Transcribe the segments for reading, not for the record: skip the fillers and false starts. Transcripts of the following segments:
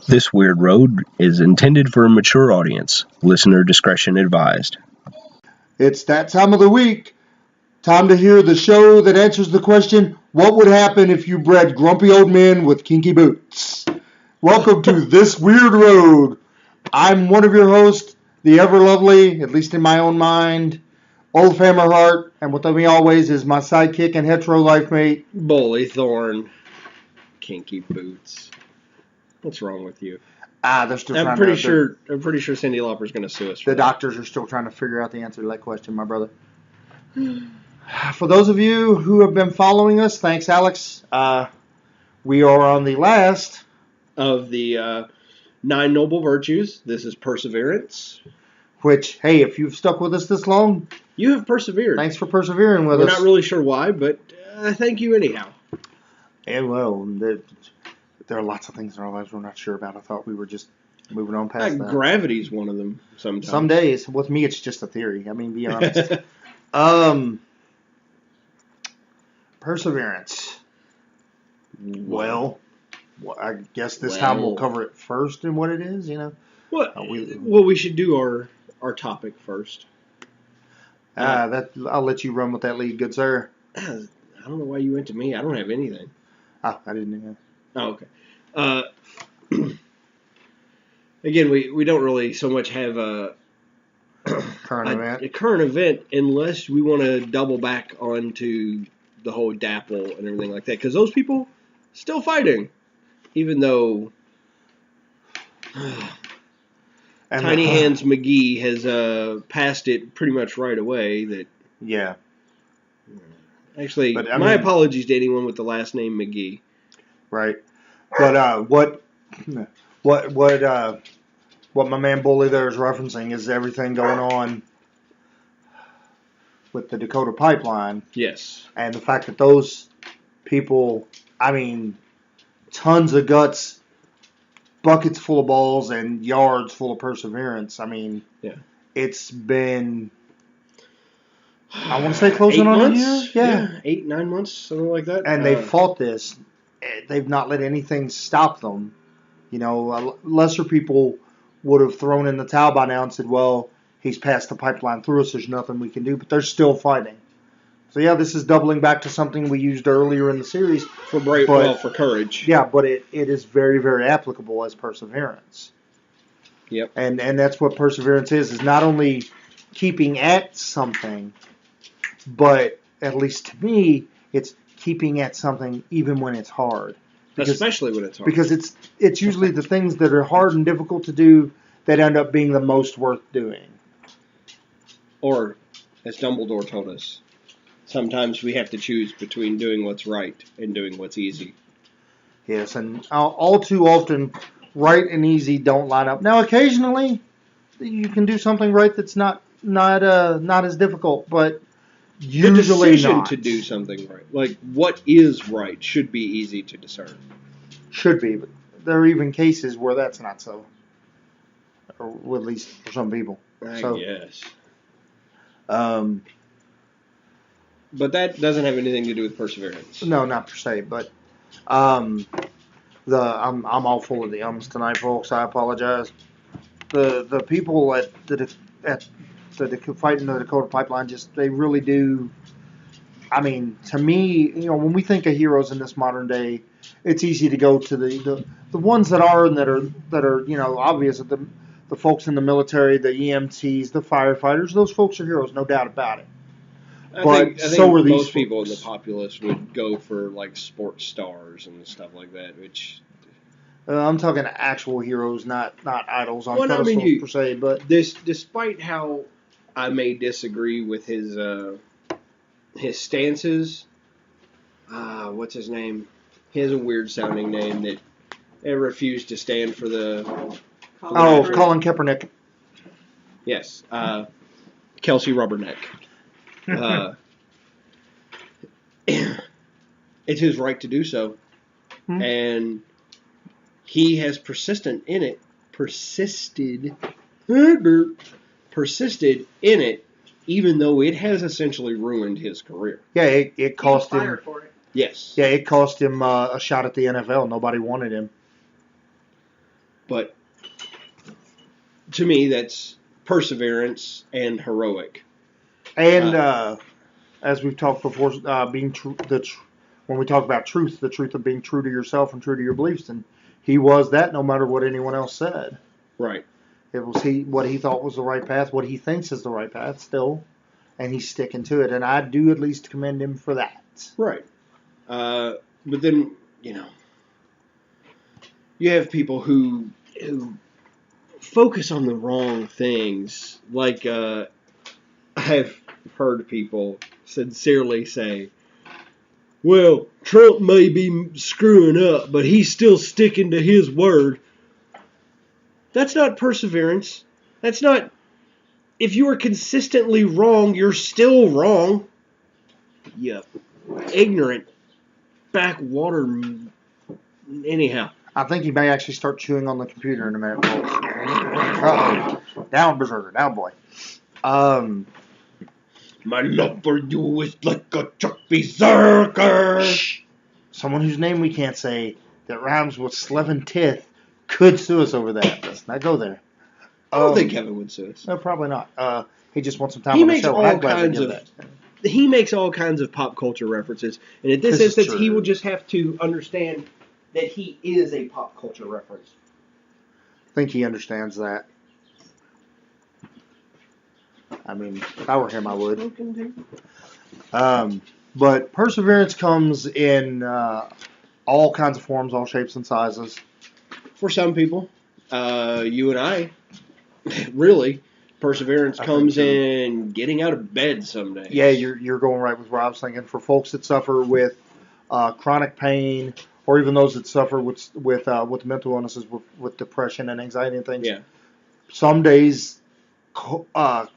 This Weird Road is intended for a mature audience. Listener discretion advised. It's that time of the week. Time to hear the show that answers the question, what would happen if you bred grumpy old men with kinky boots? Welcome to This Weird Road. I'm one of your hosts, the ever lovely, at least in my old mind, Old Hammerheart, and with me always is my sidekick and hetero life mate, Boli Thorn. Kinky boots. What's wrong with you? They're still trying I'm pretty sure Cyndi Lauper's going to sue us. The doctors are still trying to figure out the answer to that question, my brother. For those of you who have been following us, thanks, Alex. We are on the last of the 9 Noble Virtues. This is Perseverance. Which, hey, if you've stuck with us this long, you have persevered. Thanks for persevering with us. We're not really sure why, but thank you anyhow. And well, there are lots of things in our lives we're not sure about. I thought we were just moving on past that. Gravity's one of them sometimes. Some days. With me, it's just a theory. I mean, be honest. Perseverance. Well, I guess this time we'll cover it first and what it is, you know. We should do our topic first. I'll let you run with that lead, good sir. I don't know why you went to me. I don't have anything. Oh, I didn't know. Oh, okay. Again, we don't really so much have a current event unless we want to double back onto the whole DAPL and everything like that. Because those people still fighting. Even though Tiny Hands McGee has passed it pretty much right away. That yeah. Actually, my apologies to anyone with the last name McGee. Right. But what my man Boli there is referencing is everything going on with the Dakota pipeline. Yes. And the fact that those people, tons of guts, buckets full of balls, and yards full of perseverance. Yeah. It's been, I want to say closing on a year. Yeah. 8-9 months, something like that. And they fought this. They've not let anything stop them. You know, lesser people would have thrown in the towel by now and said, well, he's passed the pipeline through us, there's nothing we can do. But they're still fighting. So, yeah, this is doubling back to something we used earlier in the series. For courage. Yeah, but it is very, very applicable as perseverance. Yep. And that's what perseverance is not only keeping at something, but at least to me, it's keeping at something even when it's hard. Especially when it's hard. Because it's usually the things that are hard and difficult to do that end up being the most worth doing. Or, as Dumbledore told us, sometimes we have to choose between doing what's right and doing what's easy. Yes, and all too often, right and easy don't line up. Now, occasionally, you can do something right that's not as difficult, but usually the decision not. To do something right, like what is right, should be easy to discern. Should be, but there are even cases where that's not so. Or at least for some people. I guess. But that doesn't have anything to do with perseverance. No, not per se. But I'm all full of the ums tonight, folks. I apologize. The people at the fighting the Dakota pipeline they really do. To me, when we think of heroes in this modern day, it's easy to go to the ones that are obvious. The folks in the military, the EMTs, the firefighters. Those folks are heroes, no doubt about it. I think so are these most people in the populace would go for like sports stars and stuff like that, which I'm talking actual heroes, not idols on pedestals per se. But despite how I may disagree with his stances, what's his name? He has a weird sounding name that refused to stand for the. Colin Kaepernick. Yes, Kelsey Rubberneck. It's his right to do so, and he has persisted in it, even though it has essentially ruined his career. Yeah, it cost him. Fired for it. Yes. Yeah, it cost him a shot at the NFL. Nobody wanted him. But to me, that's perseverance and heroic. And as we've talked before, being true, when we talk about truth, the truth of being true to yourself and true to your beliefs, and he was that no matter what anyone else said. Right. It was what he thought was the right path, what he thinks is the right path still, and he's sticking to it. And I do at least commend him for that. Right. But then, you have people who focus on the wrong things. Like, I've heard people sincerely say, well, Trump may be screwing up, but he's still sticking to his word. That's not perseverance. That's not... If you are consistently wrong, you're still wrong. Yep. Ignorant. Backwater. Anyhow. I think he may actually start chewing on the computer in a minute, folks. Uh-oh. Down, Berserker. Down, boy. My love for you is like a truck berserker. Someone whose name we can't say that rhymes with Slevin Tith could sue us over that. Let's not go there. I don't think Kevin would sue us. No, probably not. He just wants some time on the show. He makes all kinds of pop culture references. And in this instance, he will just have to understand that he is a pop culture reference. I think he understands that. I mean, if I were him, I would. But perseverance comes in all kinds of forms, all shapes and sizes. For some people, you and I, really, perseverance comes in getting out of bed some days. Yeah, you're going right with what I was thinking. For folks that suffer with chronic pain, or even those that suffer with mental illnesses, with depression and anxiety and things. Yeah. Some days, I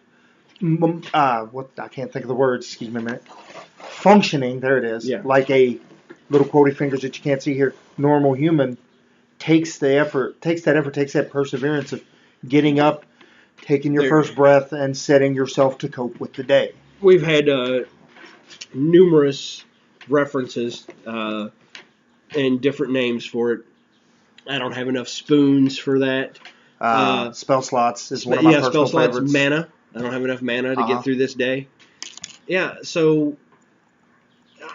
can't think of the words. Excuse me a minute. Functioning, there it is. Yeah. Like a little quotey fingers that you can't see here. Normal human takes that perseverance of getting up, taking your first breath, and setting yourself to cope with the day. We've had numerous references and different names for it. I don't have enough spoons for that. Spell slots is one of my personal favorites. Mana. I don't have enough mana to get through this day. Yeah, so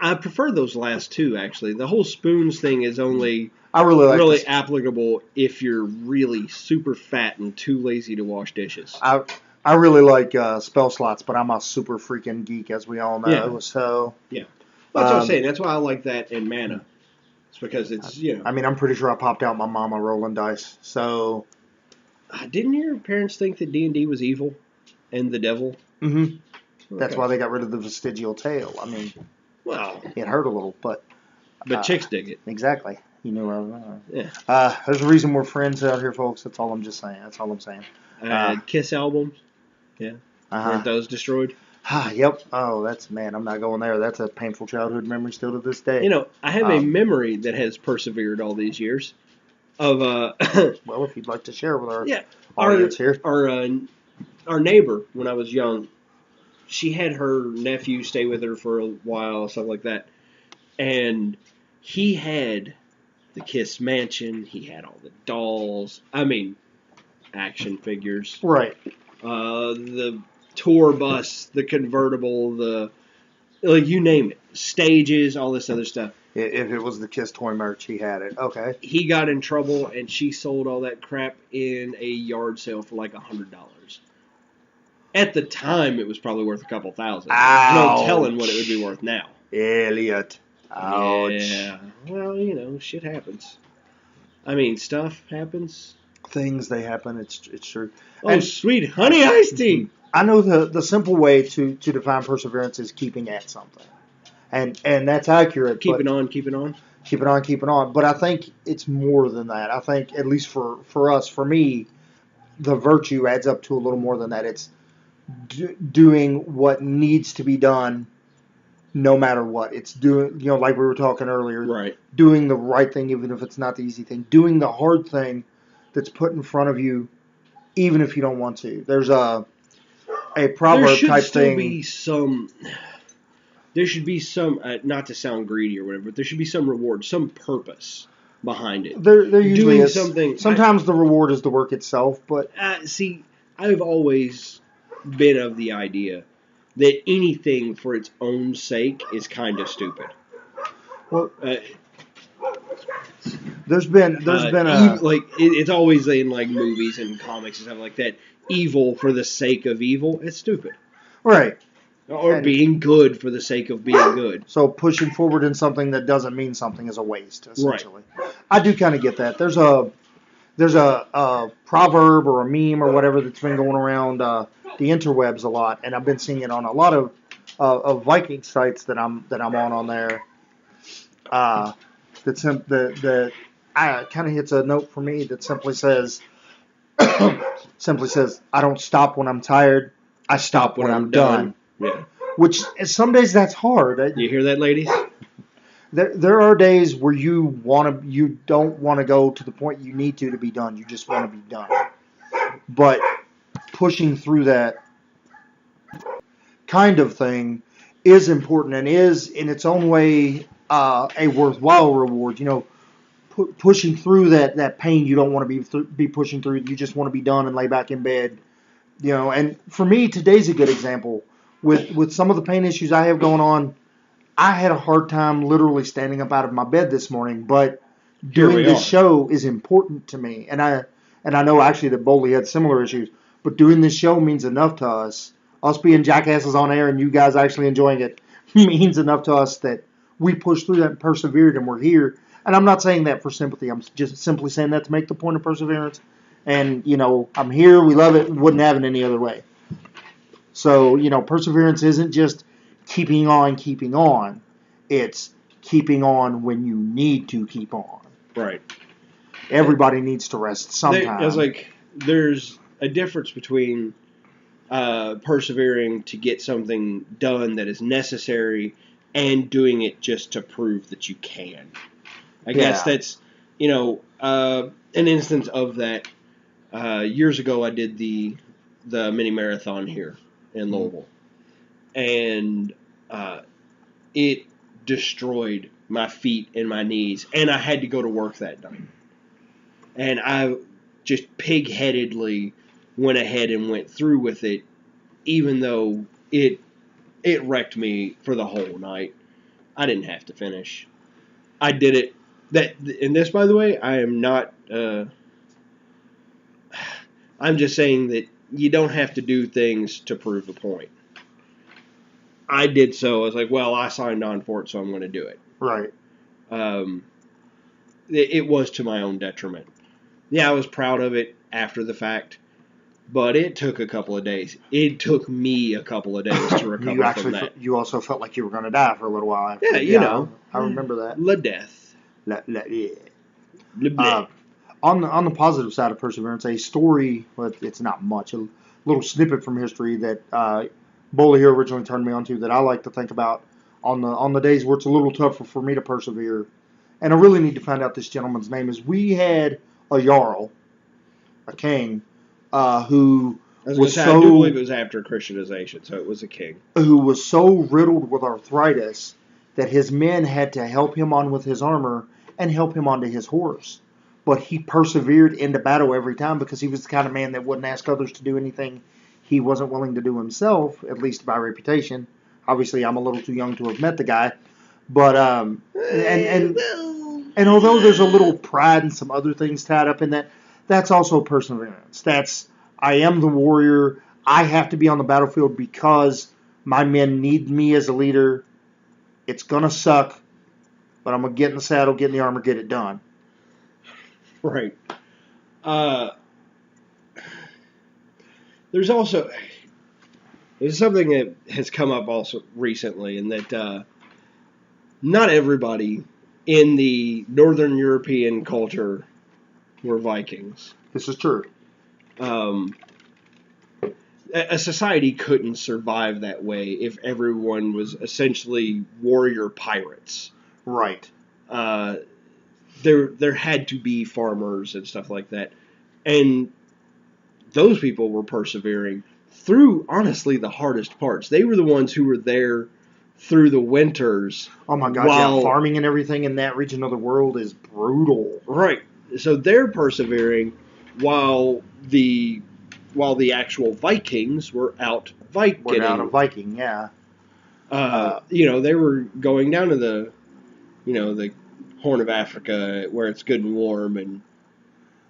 I prefer those last two, actually. The whole spoons thing is only really applicable if you're really super fat and too lazy to wash dishes. I really like spell slots, but I'm a super freaking geek, as we all know. Yeah. So yeah, well, that's what I'm saying. That's why I like that in mana. It's because it's I mean, I'm pretty sure I popped out my mama rolling dice. So didn't your parents think that D&D was evil and the devil? Mm-hmm. Okay. That's why they got rid of the vestigial tail. I mean, well, it hurt a little, but chicks dig it. Exactly. You knew where I was going. Yeah. There's a reason we're friends out here, folks. That's all I'm just saying. That's all I'm saying. Kiss albums. Yeah. Weren't those destroyed? Yep. Oh, I'm not going there. That's a painful childhood memory still to this day. I have a memory that has persevered all these years of well, if you'd like to share with our audience here. Our neighbor, when I was young, she had her nephew stay with her for a while, stuff like that. And he had the Kiss Mansion. He had all the dolls. I mean, action figures. Right. The tour bus, the convertible, you name it. Stages, all this other stuff. If it was the Kiss toy merch, he had it. Okay. He got in trouble, and she sold all that crap in a yard sale for like $100. At the time, it was probably worth a couple thousand. Ouch. No telling what it would be worth now. Elliot. Ouch. Yeah. Well, shit happens. I mean, stuff happens. Things, they happen. It's true. Oh, sweet honey iced tea. I know the simple way to define perseverance is keeping at something. And that's accurate. Keeping on. Keeping on. But I think it's more than that. I think, at least for us, for me, the virtue adds up to a little more than that. It's doing what needs to be done no matter what. It's doing, like we were talking earlier, right? Doing the right thing, even if it's not the easy thing. Doing the hard thing that's put in front of you, even if you don't want to. There's a proverb type thing. There should be some, not to sound greedy or whatever, but there should be some reward, some purpose behind it. There usually Doing is something. Sometimes the reward is the work itself, but See, I've always been of the idea that anything for its own sake is kind of stupid. well, there's been it's always in like movies and comics and stuff like that. Evil for the sake of evil, it's stupid. right. Or being good for the sake of being good. So pushing forward in something that doesn't mean something is a waste, essentially. Right. I do kind of get that. There's a proverb or a meme or whatever that's been going around the interwebs a lot, and I've been seeing it on a lot of Viking sites that I'm on there. That kind of hits a note for me that simply says, I don't stop when I'm tired. I stop when I'm done. Yeah. Which some days that's hard. You hear that, ladies? There are days where you don't want to go to the point you need to be done. You just want to be done. But pushing through that kind of thing is important and is in its own way a worthwhile reward. You know, pushing through that pain you don't want to be pushing through. You just want to be done and lay back in bed. You know, and for me, today's a good example. With some of the pain issues I have going on, I had a hard time literally standing up out of my bed this morning. But doing this show is important to me, and I know actually that Boli had similar issues. But doing this show means enough to us. Us being jackasses on air and you guys actually enjoying it means enough to us that we pushed through that and persevered, and we're here. And I'm not saying that for sympathy. I'm just simply saying that to make the point of perseverance. And, you know, I'm here. We love it. Wouldn't have it any other way. So, you know, perseverance isn't just keeping on. It's keeping on when you need to keep on. Right. Everybody needs to rest sometime. There's a difference between persevering to get something done that is necessary and doing it just to prove that you can. I guess that's, you know, an instance of that. Years ago, I did the mini marathon here in Louisville, and it destroyed my feet and my knees, and I had to go to work that night. And I just pig-headedly went ahead and went through with it, even though it wrecked me for the whole night. I didn't have to finish. I did it. And this, by the way, I am not. I'm just saying that you don't have to do things to prove a point. I did so. I was like, well, I signed on for it, so I'm going to do it. Right. It was to my own detriment. Yeah, I was proud of it after the fact, but it took a couple of days. It took me a couple of days to recover from that. You also felt like you were going to die for a little while after. Yeah, you know. I remember that. La death. Yeah. On the positive side of perseverance, a story, well, it's not much, a little snippet from history that Boli here originally turned me onto that I like to think about on the days where it's a little tougher for me to persevere. And I really need to find out this gentleman's name. Is we had a jarl, a king, who I do believe it was after Christianization, so it was a king. Who was so riddled with arthritis that his men had to help him on with his armor and help him onto his horse. But he persevered into battle every time because he was the kind of man that wouldn't ask others to do anything he wasn't willing to do himself, at least by reputation. Obviously, I'm a little too young to have met the guy. But, and although there's a little pride and some other things tied up in that, that's also perseverance. I am the warrior. I have to be on the battlefield because my men need me as a leader. It's going to suck, but I'm going to get in the saddle, get in the armor, get it done. Right. There's something that has come up also recently, and that not everybody in the Northern European culture were Vikings. This is true. A society couldn't survive that way if everyone was essentially warrior pirates. Right. There had to be farmers and stuff like that. And those people were persevering through, honestly, the hardest parts. They were the ones who were there through the winters. Oh my God! Yeah, farming and everything in that region of the world is brutal. Right. So they're persevering while the actual Vikings were out Viking. We're out of Viking, yeah. They were going down to the Horn of Africa where it's good and warm and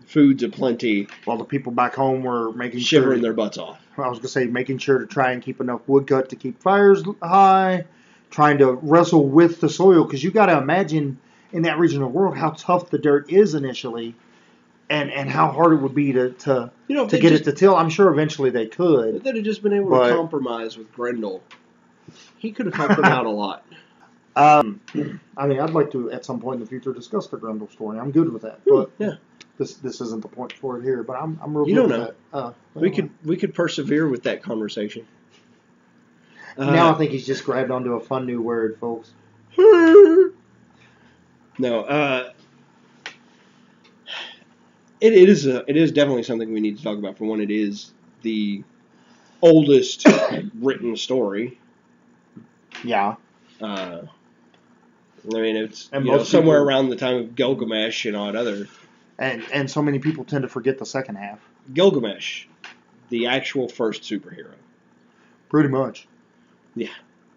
food's aplenty. While the people back home were shivering their butts off. I was going to say, making sure to try and keep enough wood cut to keep fires high, trying to wrestle with the soil, because you got to imagine in that region of the world how tough the dirt is initially, and how hard it would be to get it to till. I'm sure eventually they could. If they'd have just been able to compromise with Grendel, he could have helped them out a lot. I mean, I'd like to at some point in the future discuss the Grendel story. I'm good with that, but yeah. This isn't the point for it here. But I'm real you good don't with know. that. We could persevere with that conversation. Now I think he's just grabbed onto a fun new word, folks. No, it is definitely something we need to talk about. For one, it is the oldest written story. Yeah. I mean, it's people, somewhere around the time of Gilgamesh and all that other. And so many people tend to forget the second half. Gilgamesh, the actual first superhero. Pretty much. Yeah.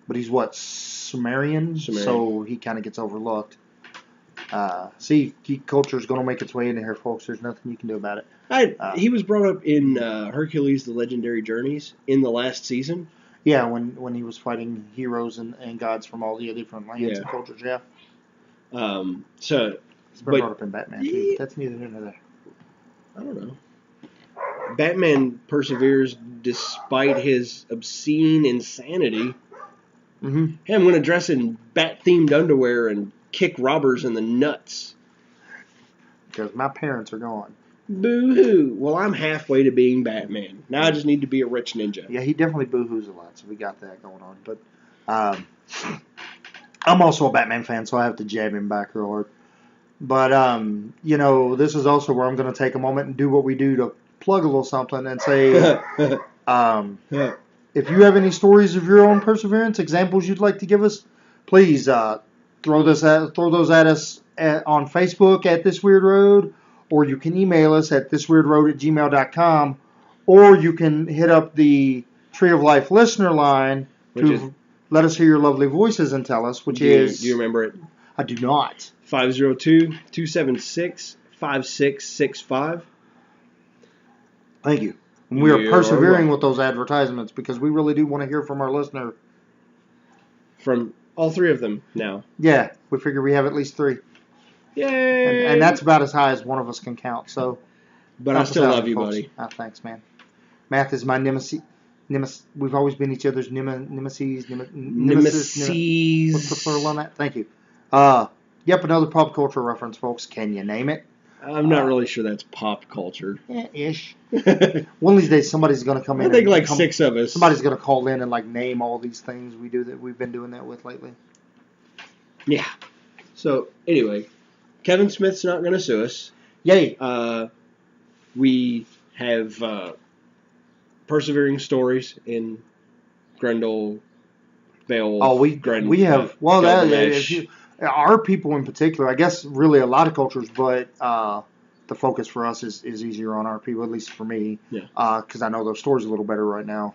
But he's what, Sumerian? So he kind of gets overlooked. Geek culture is going to make its way into here, folks. There's nothing you can do about it. He was brought up in Hercules: The Legendary Journeys in the last season. Yeah, when he was fighting heroes and gods from all the different lands and cultures, yeah. It's been brought up in Batman, too. But that's neither here nor there. I don't know. Batman perseveres despite his obscene insanity. Mm-hmm. Hey, I'm going to dress in bat-themed underwear and kick robbers in the nuts. Because my parents are gone. Boo-hoo. Well, I'm halfway to being Batman. Now I just need to be a rich ninja. Yeah, he definitely boo-hoos a lot, so we got that going on. But I'm also a Batman fan, so I have to jab him back real hard. But, this is also where I'm going to take a moment and do what we do to plug a little something and say, if you have any stories of your own perseverance, examples you'd like to give us, please throw those at us on Facebook at ThisWyrdRoad, or you can email us at thisweirdroad@gmail.com, or you can hit up the Tree of Life listener line let us hear your lovely voices and tell us, do you remember it? I do not. 502-276-5665. Thank you. And we are persevering with those advertisements because we really do want to hear from our listener. From all three of them now. Yeah, we figure we have at least 3. Yay! And that's about as high as one of us can count. So, but I still love you, buddy. Thanks, man. Math is my nemesis. We've always been each other's nemesis. What's the plural on that? Thank you. Yep, another pop culture reference, folks. Can you name it? I'm not really sure that's pop culture. Ish. One of these days, somebody's going to come in. I think 6 of us. Somebody's going to call in and name all these things we do that we've been doing that with lately. Yeah. So anyway, Kevin Smith's not going to sue us. Yay. We have persevering stories in Grendel, Vale. Oh, we have. Well, our people in particular, I guess, really a lot of cultures, but the focus for us is easier on our people, at least for me. Yeah. Because I know those stories a little better right now.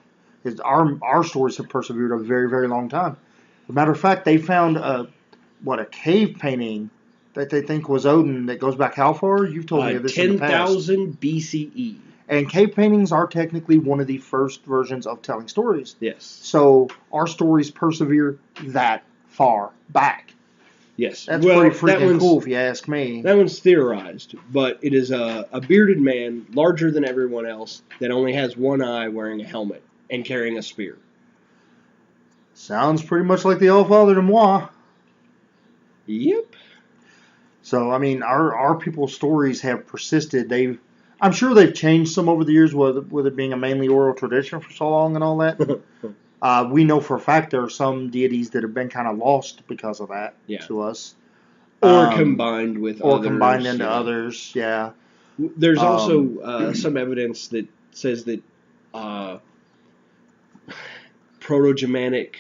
Our stories have persevered a very, very long time. As a matter of fact, they found a cave painting that they think was Odin that goes back how far? You've told me this in the past. 10,000 BCE. And cave paintings are technically one of the first versions of telling stories. Yes. So our stories persevere that far back. Yes. That's pretty freaking cool if you ask me. That one's theorized, but it is a bearded man, larger than everyone else, that only has one eye, wearing a helmet and carrying a spear. Sounds pretty much like the All-Father de Moi. Yep. So, I mean, our people's stories have persisted. I'm sure they've changed some over the years, with it being a mainly oral tradition for so long and all that. We know for a fact there are some deities that have been kind of lost because of that to us. Or combined with others. Or combined into others, yeah. There's also some evidence that says that Proto-Germanic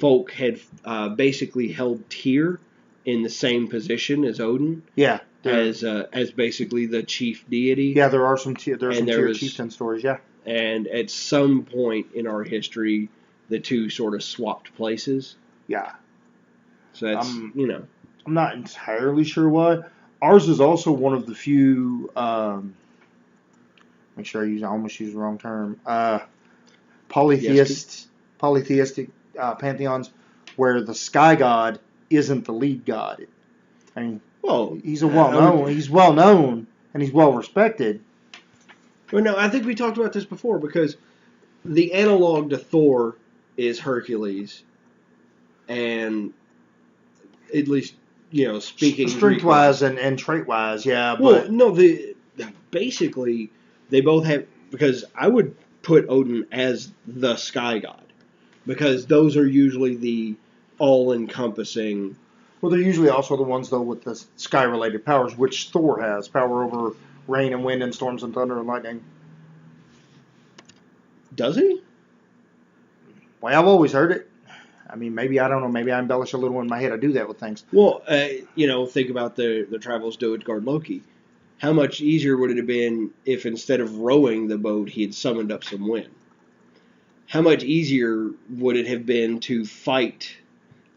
folk had basically held Tyr in the same position as Odin. Yeah. As basically the chief deity. Yeah, there are some Tyr chieftain stories, yeah. And at some point in our history, the two sort of swapped places. Yeah. So that's, I'm not entirely sure why. Ours is also one of the few, make sure I almost use the wrong term, polytheistic pantheons where the sky god isn't the lead god. I mean, he's well known and he's well respected. Well, no, I think we talked about this before because the analog to Thor is Hercules, and at least speaking strength-wise and trait-wise, yeah. Well, no, basically they both have, because I would put Odin as the sky god because those are usually the all-encompassing. Well, they're usually also the ones, though, with the sky-related powers, which Thor has. Power over rain and wind and storms and thunder and lightning. Does he? Well, I've always heard it. I mean, maybe, I don't know, maybe I embellish a little in my head. I do that with things. Well, think about the travels to Utgard Loki. How much easier would it have been if instead of rowing the boat, he had summoned up some wind? How much easier would it have been to fight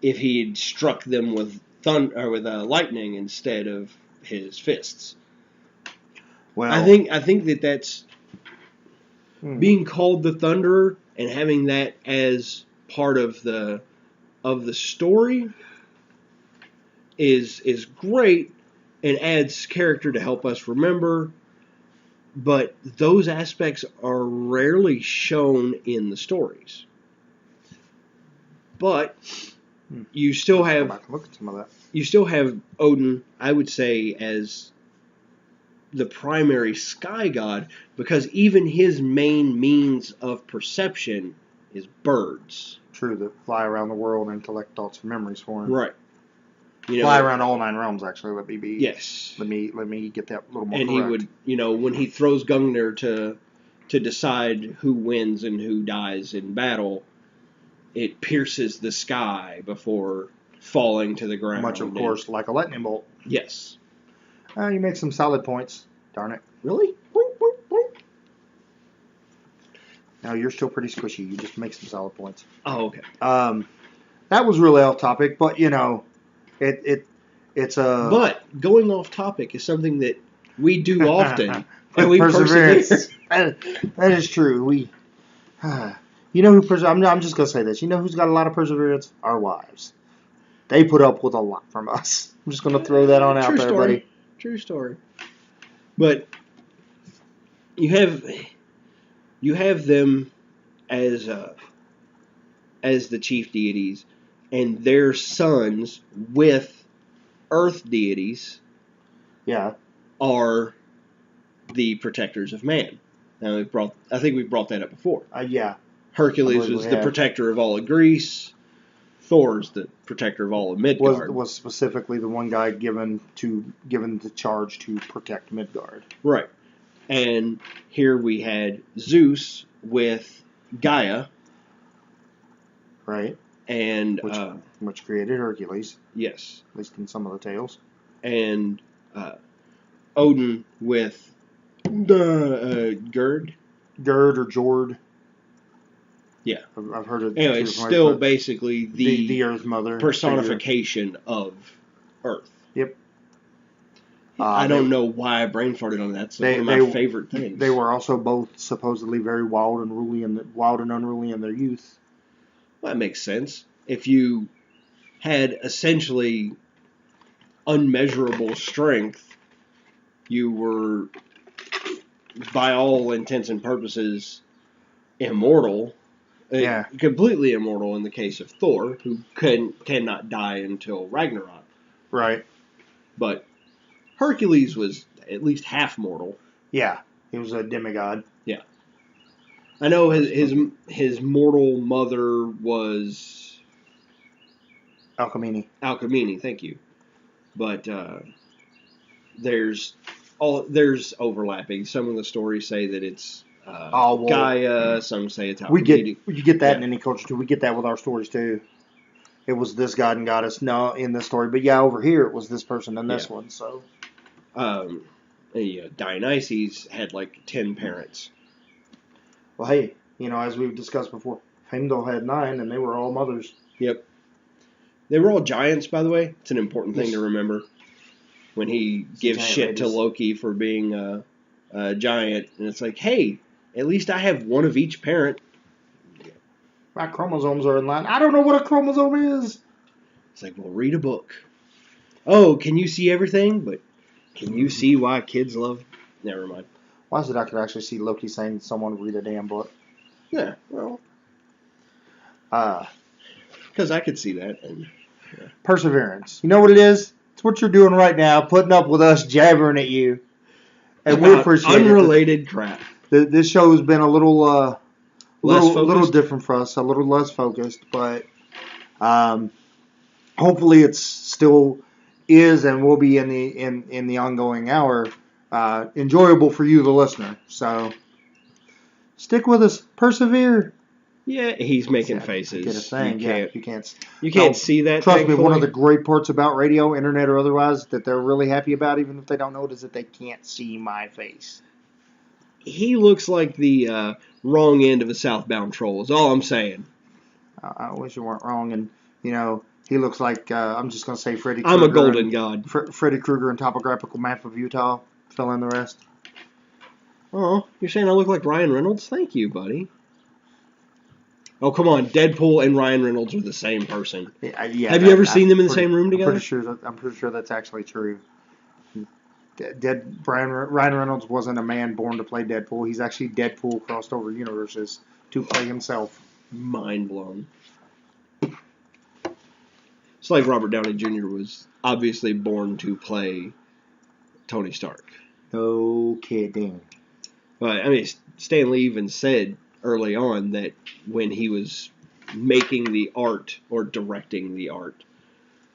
if he had struck them with lightning instead of his fists? Well, I think that's being called the Thunderer and having that as part of the story is great and adds character to help us remember. But those aspects are rarely shown in the stories. But you still have look at some of that. You still have Odin, I would say, as the primary sky god, because even his main means of perception is birds. True, that fly around the world and collect thoughts and memories for him. Right. Fly around all 9 realms, actually. Let me get that a little more correct. He would, when he throws Gungnir to decide who wins and who dies in battle, it pierces the sky before falling to the ground. Much, of course, like a lightning bolt. Yes. You make some solid points. Darn it. Really? Boink, boink, boink. No, you're still pretty squishy. You just make some solid points. Oh, okay. That was really off topic, but it's a. But going off topic is something that we do often, and we persevere. That is true. We, who I'm just gonna say this. You know who's got a lot of perseverance? Our wives. They put up with a lot from us. I'm just gonna throw that on out there, buddy. True story. But you have them as the chief deities, and their sons with earth deities, are the protectors of man. Now I think we brought that up before. Hercules was the protector of all of Greece. Thor's the protector of all of Midgard. Was specifically the one guy given the charge to protect Midgard. Right. And here we had Zeus with Gaia. Right. And which created Hercules. Yes. At least in some of the tales. And Odin with Gerd. Gerd or Jord. Yeah. I've heard it. Anyway, it's still basically the Earth Mother personification of Earth. Yep. I don't know why I brain farted on that. It's one of my favorite things. They were also both supposedly very wild and unruly in their youth. Well, that makes sense. If you had essentially unmeasurable strength, you were, by all intents and purposes, immortal. Yeah. Completely immortal in the case of Thor, who cannot die until Ragnarok. Right. But Hercules was at least half mortal. Yeah. He was a demigod. Yeah. I know his mortal mother was Alcmene. Alcmene, thank you. But there's overlapping. Some of the stories say that it's Gaia. Some say it's Alcmene. You get that in any culture too. We get that with our stories too. it was this God and Goddess in this story. But yeah, over here it was this person in this one. So, Dionysus had like 10 parents. well, hey, as we've discussed before, Heimdall had 9, and they were all mothers. Yep. They were all giants, by the way. It's an important thing to remember. When he gives shit to Loki for being a giant, and it's like, hey, at least I have one of each parent. My chromosomes are in line. I don't know what a chromosome is. It's like, well, read a book. Oh, can you see everything? But can you see why kids love... Never mind. Why is it I could actually see Loki saying someone read a damn book? Yeah, well... Because I could see that. And Perseverance. You know what it is? It's what you're doing right now, putting up with us jabbering at you. And we appreciate unrelated crap. This show has been a little Less different for us, a little less focused, but hopefully it's still is and will be in the ongoing hour enjoyable for you, the listener. So stick with us, persevere. Yeah, he's making faces. Get a thing. You can't see that. Trust me, one of the great parts about radio, internet or otherwise, that they're really happy about, even if they don't know it, is that they can't see my face. He looks like the wrong end of a southbound troll, is all I'm saying. I wish you weren't wrong. And, he looks like, I'm just going to say Freddy Krueger. I'm a golden god. Freddy Krueger and topographical map of Utah. Fill in the rest. Oh, you're saying I look like Ryan Reynolds? Thank you, buddy. Oh, come on. Deadpool and Ryan Reynolds are the same person. Yeah, have you ever seen them in the same room together? I'm pretty sure that's actually true. Ryan Reynolds wasn't a man born to play Deadpool. He's actually Deadpool crossed over universes to play himself. Mind blown. It's like Robert Downey Jr. was obviously born to play Tony Stark. No kidding. But, Stan Lee even said early on that when he was making the art or directing the art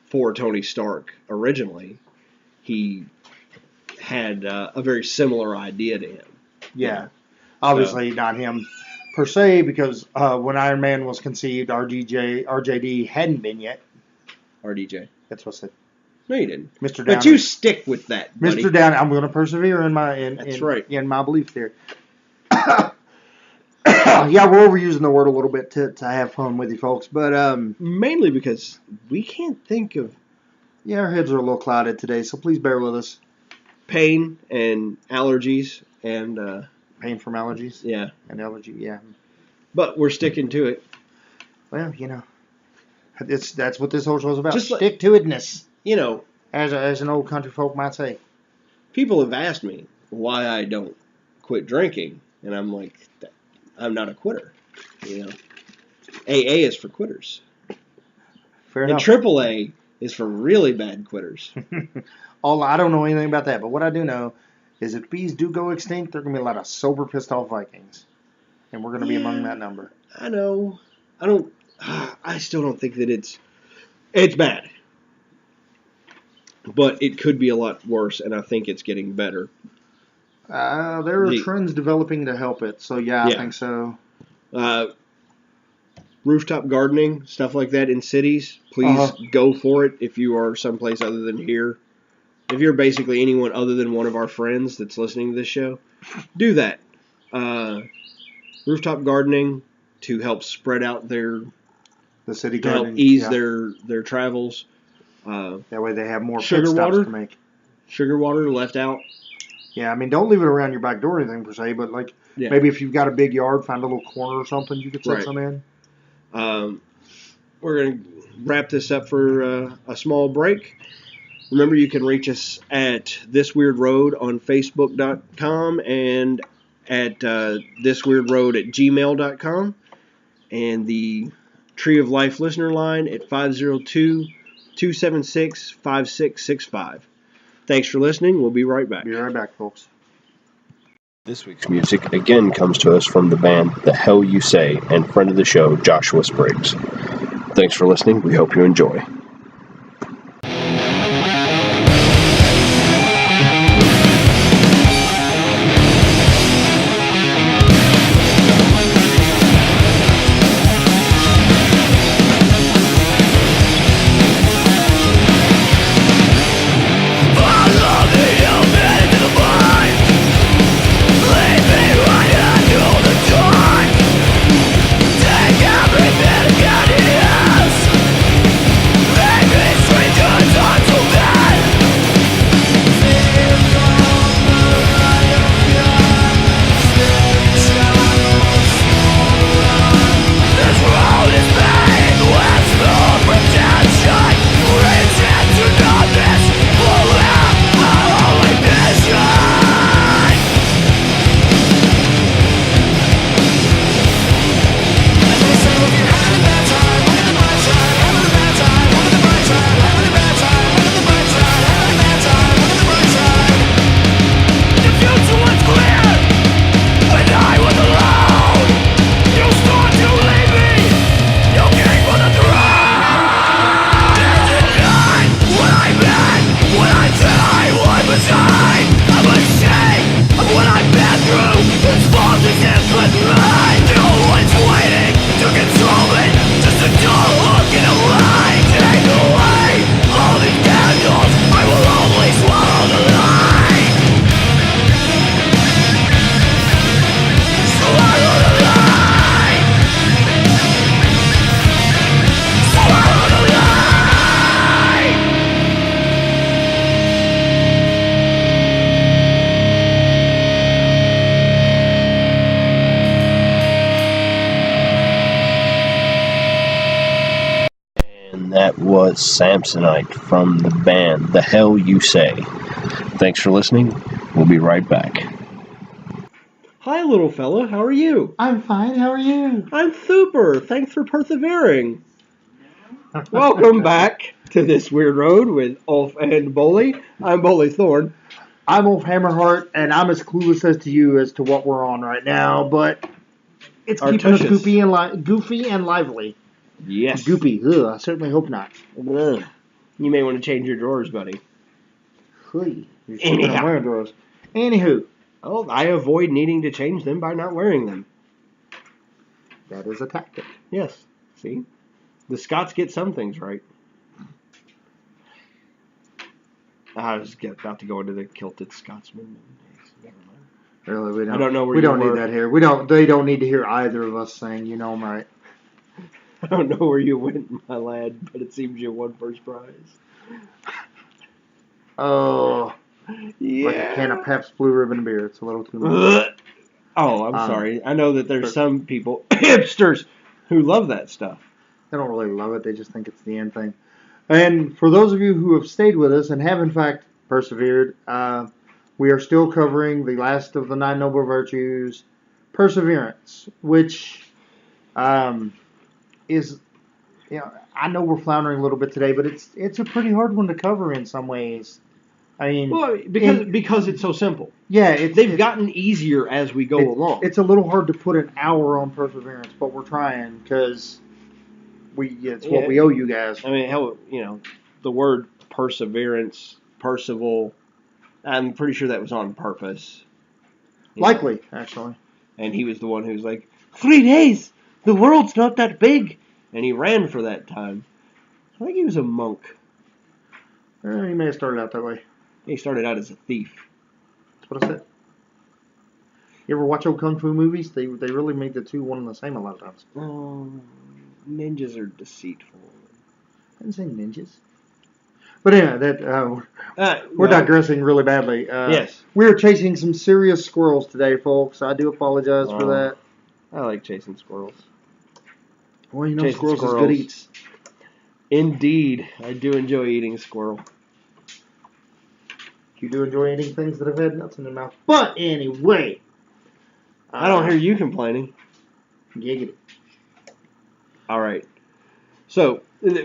for Tony Stark originally, he had a very similar idea to him. Yeah. Obviously not him per se, because when Iron Man was conceived, RJD hadn't been yet. RDJ. That's what I said. No, you didn't. Mr. Downey. But you stick with that, buddy. Mr. Downey. I'm going to persevere in my in my belief there. Yeah, we're overusing the word a little bit to have fun with you folks, but mainly because we can't think of. Yeah, our heads are a little clouded today, so please bear with us. Pain and allergies and pain from allergies. Yeah, and allergy. Yeah, but we're sticking to it. Well, that's what this whole show is about. Just stick to itness. As an old country folk might say. People have asked me why I don't quit drinking, and I'm like, I'm not a quitter. AA is for quitters. Fair enough. And AAA is for really bad quitters. I don't know anything about that, but what I do know is if bees do go extinct, there are going to be a lot of sober, pissed off Vikings. And we're going to be among that number. I know. I still don't think that it's bad. But it could be a lot worse, and I think it's getting better. There are trends developing to help it, so yeah, I think so. Rooftop gardening, stuff like that in cities, please go for it if you are someplace other than here. If you're basically anyone other than one of our friends that's listening to this show, do that. Rooftop gardening to help spread out the city garden, to help ease their travels. That way they have more sugar pit stops water to make. Sugar water left out. Yeah, don't leave it around your back door or anything per se, but maybe if you've got a big yard, find a little corner or something you could set some in. We're going to wrap this up for a small break. Remember, you can reach us at ThisWyrdRoad on Facebook.com and at ThisWyrdRoad@gmail.com, and the Tree of Life listener line at 502-276-5665. Thanks for listening. We'll be right back. Be right back, folks. This week's music again comes to us from the band The Hell You Say and friend of the show, Joshua Spriggs. Thanks for listening. We hope you enjoy. was Samsonite from the band The Hell You Say. Thanks for listening. We'll be right back. Hi, little fella. How are you? I'm fine. How are you? I'm super. Thanks for persevering. Welcome back to This Weird Road with Ulf and Boli. I'm Boli Thorne. I'm Ulf Hammerheart, and I'm as clueless as to you as to what we're on right now, but it's keeping us goofy and lively. Yes. Goopy. Ugh, I certainly hope not. Ugh. You may want to change your drawers, buddy. You're wearing drawers. Anywho. Oh, I avoid needing to change them by not wearing them. That is a tactic. Yes. See? The Scots get some things right. I was about to go into the kilted Scotsman. Never mind. Really, we don't. I don't know where we you don't were. need that here. We don't. They don't need to hear either of us saying, "You know, I'm right." I don't know where you went, my lad, but it seems you won first prize. Oh, yeah. Like a can of Pabst Blue Ribbon beer. It's a little too much. Oh, I'm sorry. I know that there's some people, hipsters, who love that stuff. They don't really love it. They just think it's the end thing. And for those of you who have stayed with us and have in fact persevered, we are still covering the last of the 9 Noble Virtues, Perseverance, which is, I know we're floundering a little bit today, but it's a pretty hard one to cover in some ways. I mean, well, because it's so simple. Yeah, they've gotten easier as we go along. It's a little hard to put an hour on Perseverance, but we're trying because it's what we owe you guys. I mean, hell, the word perseverance, Percival, I'm pretty sure that was on purpose. Likely, actually. And he was the one who was like, 3 days, the world's not that big. And he ran for that time. I think he was a monk. He may have started out that way. He started out as a thief. That's what I said. You ever watch old kung fu movies? They really make the two one and the same a lot of times. Oh, ninjas are deceitful. I didn't say ninjas. But anyway, we're digressing really badly. Yes. We're chasing some serious squirrels today, folks. I do apologize for that. I like chasing squirrels. Well, squirrels is good eats. Indeed. I do enjoy eating squirrel. You do enjoy eating things that have had nuts in their mouth. But anyway. I don't hear you complaining. Giggity. All right. So,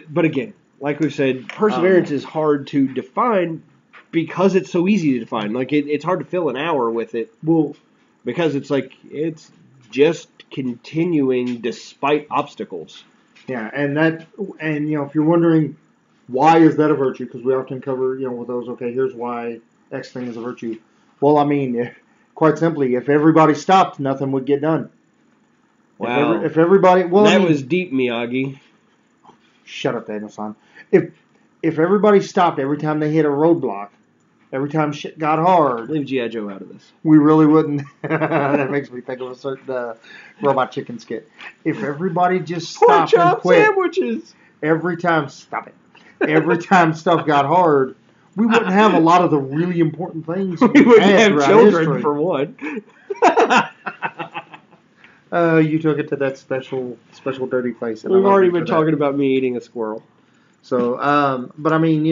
but again, like we said, perseverance is hard to define because it's so easy to define. Like, it's hard to fill an hour with it. Well, because it's just continuing despite obstacles. Yeah, and if you're wondering why is that a virtue, because we often cover, with those, okay, here's why X thing is a virtue. Well, I mean, quite simply, if everybody stopped, nothing would get done. Wow. If everybody, was deep, Miyagi. Shut up, Daniel-san. If everybody stopped every time they hit a roadblock, every time shit got hard, Leave G.I. Joe out of this. We really wouldn't. That makes me think of a certain Robot Chicken skit. If everybody just stopped and quit sandwiches. every time, stop it. Every time stuff got hard, we wouldn't have a lot of the really important things. We wouldn't have children, history. for one. You took it to that special dirty place. We've already been talking about me eating a squirrel. So, but I mean,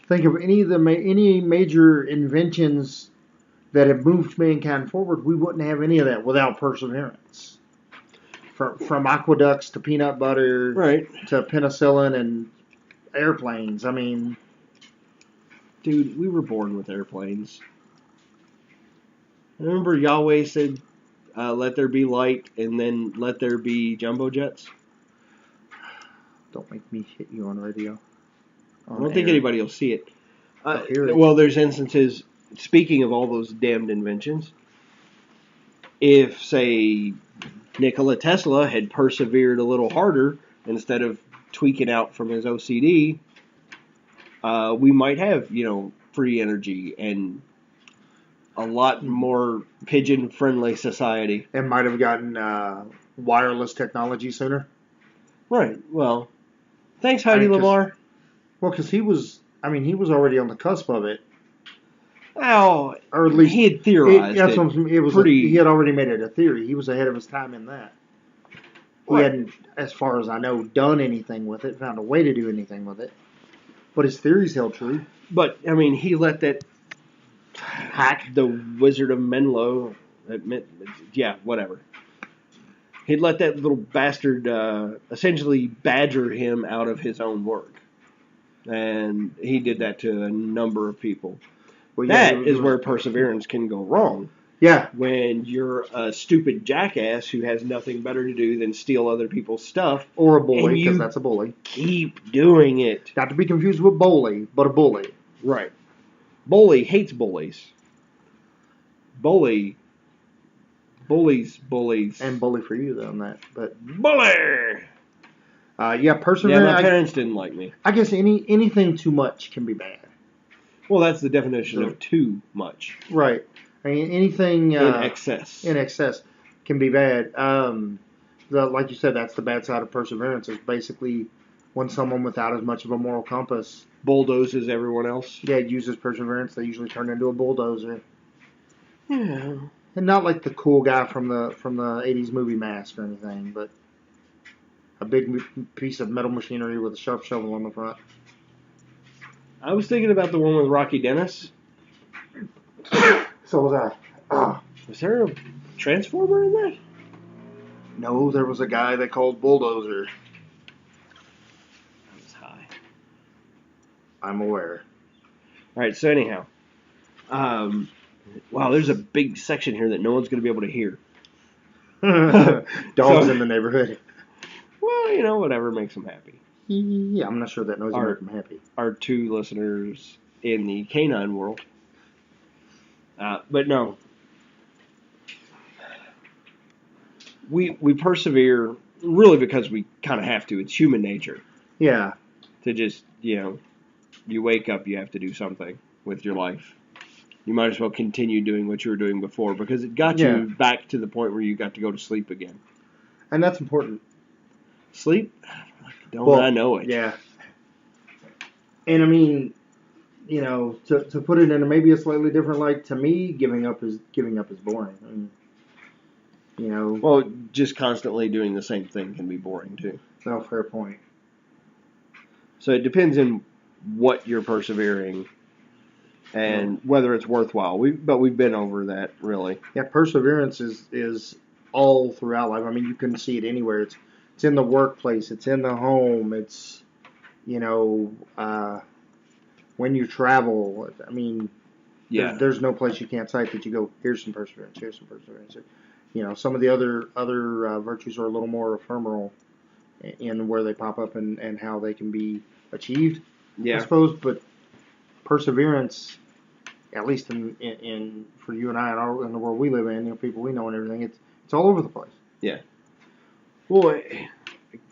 think of any major inventions that have moved mankind forward. We wouldn't have any of that without perseverance. From aqueducts to peanut butter, right, to penicillin and airplanes. I mean, dude, we were born with airplanes. Remember Yahweh said, let there be light, and then let there be jumbo jets? Don't make me hit you on radio. I don't think anybody will see it. Hear it. Well, there's instances, speaking of all those damned inventions, if, say, Nikola Tesla had persevered a little harder instead of tweaking out from his OCD, we might have, free energy and a lot more pigeon-friendly society. And might have gotten wireless technology sooner. Right. Well, thanks, Heidi Lamar. Well, because he was already on the cusp of it. Oh, or at least he had theorized he had already made it a theory. He was ahead of his time in that. He hadn't, as far as I know, done anything with it, found a way to do anything with it. But his theories held true. But, I mean, he let that Hack. the Wizard of Menlo, whatever. He'd let that little bastard essentially badger him out of his own work. And he did that to a number of people. Well, That is where Perseverance can go wrong. Yeah. When you're a stupid jackass who has nothing better to do than steal other people's stuff. Or a bully, because that's a bully. Keep doing it. Not to be confused with Boli, but a bully. Right. Boli hates bullies. Bullies. And bully for you, though, on that. But Bully! Perseverance. Yeah, my parents didn't like me. I guess anything too much can be bad. Well, that's the definition of too much. Right. I mean, anything In excess. In excess can be bad. Like you said, that's the bad side of Perseverance. Is basically when someone without as much of a moral compass bulldozes everyone else. Yeah, uses Perseverance. They usually turn into a bulldozer. Yeah. And not like the cool guy from the 80s movie Mask or anything, but a big piece of metal machinery with a sharp shovel on the front. I was thinking about the one with Rocky Dennis. So was I. Was there a Transformer in that? No, there was a guy they called Bulldozer. That was high. I'm aware. Alright, so anyhow. Wow, there's a big section here that no one's going to be able to hear. Dogs in the neighborhood. Well, whatever makes them happy. Yeah, I'm not sure that noise will make them happy. Our 2 listeners in the canine world. But no. We persevere really because we kind of have to. It's human nature. Yeah. To just, you wake up, you have to do something with your life. You might as well continue doing what you were doing before because it got you back to the point where you got to go to sleep again. And that's important. Sleep? I know it. Yeah. And I mean, to put it in maybe a slightly different light, to me, giving up is boring. I mean, Well, just constantly doing the same thing can be boring too. No, fair point. So it depends on what you're persevering and whether it's worthwhile. But we've been over that, really. Yeah, perseverance is all throughout life. I mean, you can see it anywhere. It's in the workplace. It's in the home. It's, when you travel. I mean, there's no place you can't cite that you go, here's some perseverance, here's some perseverance. Some of the other virtues are a little more ephemeral in where they pop up and how they can be achieved, I suppose. But perseverance, at least in for you and I in the world we live in, people we know and everything, it's all over the place. Yeah. Well,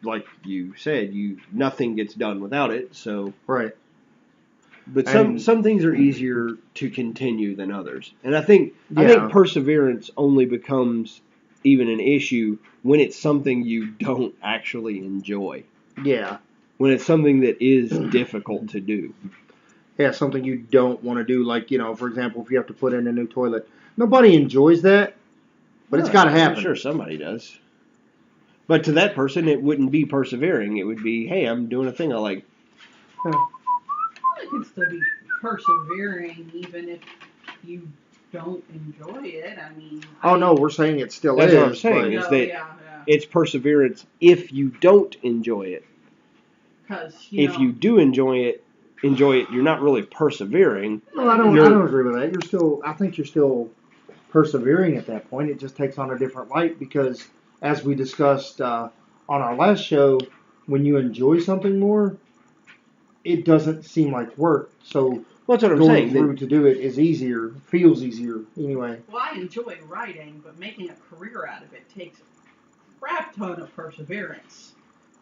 like you said, nothing gets done without it. So right. But some things are easier to continue than others, and I think perseverance only becomes even an issue when it's something you don't actually enjoy. Yeah. When it's something that is difficult to do. Yeah, something you don't want to do. Like, for example, if you have to put in a new toilet. Nobody enjoys that, but it's got to happen. I'm sure somebody does. But to that person, it wouldn't be persevering. It would be, hey, I'm doing a thing I like. It can still be persevering even if you don't enjoy it. I mean... no, we're saying it still is. That's what I'm saying, is that it's perseverance if you don't enjoy it. Because, if you do enjoy it, you're not really persevering. No, I don't agree with that. I think you're still persevering at that point. It just takes on a different light because, as we discussed on our last show, when you enjoy something more, it doesn't seem like work. So that's what I'm going saying. through to do it is easier, feels easier anyway. Well, I enjoy writing, but making a career out of it takes a crap ton of perseverance.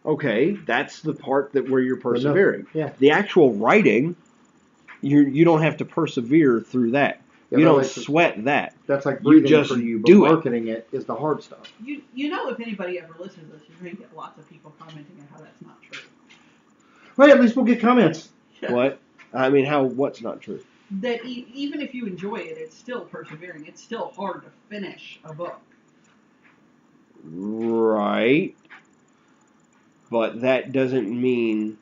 Okay, that's the part where you're persevering. Yeah. The actual writing, you don't have to persevere through that. Yeah, you don't sweat that. That's like breathing just for you, but do marketing it is the hard stuff. If anybody ever listens to this, you're going to get lots of people commenting on how that's not true. Well, at least we'll get comments. Yeah. What? I mean, what's not true? That even if you enjoy it, it's still persevering. It's still hard to finish a book. Right. But that doesn't mean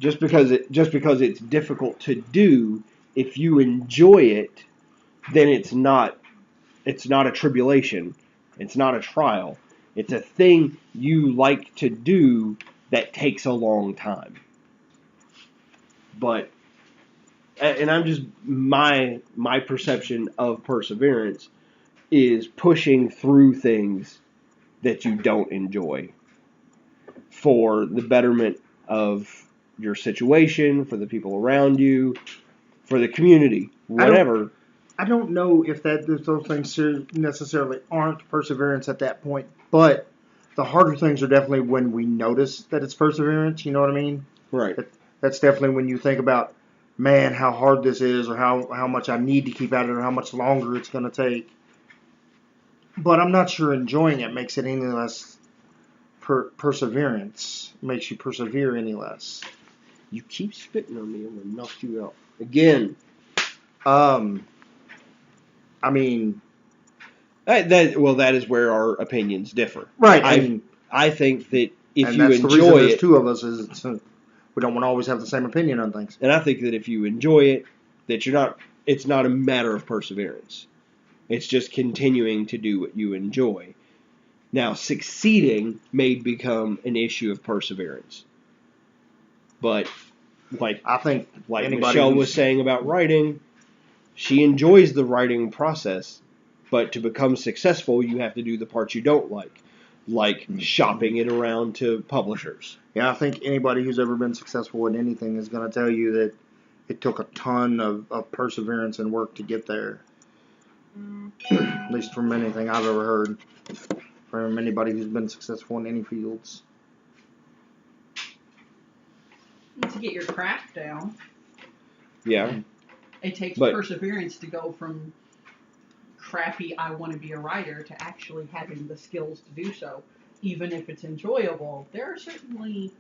just because it's difficult to do. If you enjoy it, then it's not a tribulation. It's not a trial. It's a thing you like to do that takes a long time. But, and I'm just, my perception of perseverance is pushing through things that you don't enjoy for the betterment of your situation, for the people around you, for the community, whatever. I don't know if those things necessarily aren't perseverance at that point, but the harder things are definitely when we notice that it's perseverance. You know what I mean? Right. That's definitely when you think about, man, how hard this is, or how much I need to keep at it, or how much longer it's going to take. But I'm not sure enjoying it makes it any less perseverance. Makes you persevere any less. You keep spitting on me, I'm going to knock you out. Again. I mean, that is where our opinions differ. Right. I think that if you that's enjoy the reason there's it, two of us is we don't want to always have the same opinion on things. and I think that if you enjoy it, that it's not a matter of perseverance. It's just continuing to do what you enjoy. Now, succeeding may become an issue of perseverance. But like Michelle was saying about writing, she enjoys the writing process, but to become successful, you have to do the parts you don't like shopping it around to publishers. Yeah, I think anybody who's ever been successful in anything is going to tell you that it took a ton of perseverance and work to get there. At least from anything I've ever heard from anybody who's been successful in any fields. To get your craft down. Yeah. It takes perseverance to go from crappy, I want to be a writer, to actually having the skills to do so. Even if it's enjoyable, there are certainly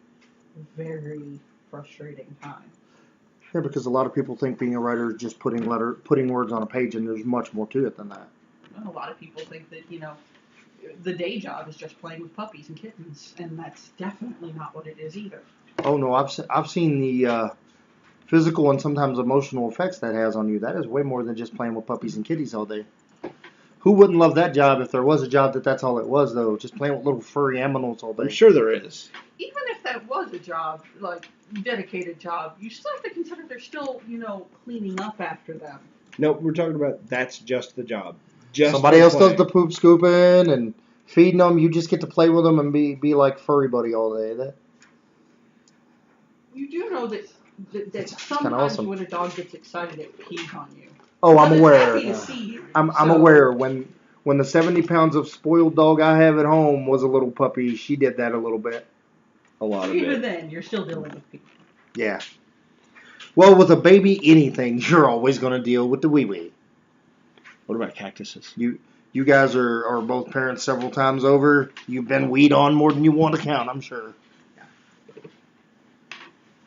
very frustrating times. Yeah, because a lot of people think being a writer is just putting words on a page, and there's much more to it than that. Well, a lot of people think that, the day job is just playing with puppies and kittens, and that's definitely not what it is either. Oh no, I've seen the physical and sometimes emotional effects that has on you. That is way more than just playing with puppies and kitties all day. Who wouldn't love that job if there was a job that's all it was, though? Just playing with little furry animals all day. I'm sure there is. Even if that was a job, dedicated job, you still have to consider they're still, cleaning up after them. Nope, we're talking about that's just the job. Somebody else does the poop scooping and feeding them. You just get to play with them and be like furry buddy all day. You do know that sometimes awesome. when a dog gets excited, it pees on you. Oh, I'm aware. Happy to see you, I'm aware. When the 70 pounds of spoiled dog I have at home was a little puppy, she did that a little bit. A lot of it. Even then, you're still dealing with people. Yeah. Well, with a baby, anything, you're always going to deal with the wee-wee. What about cactuses? You guys are both parents several times over. You've been weed on more than you want to count, I'm sure.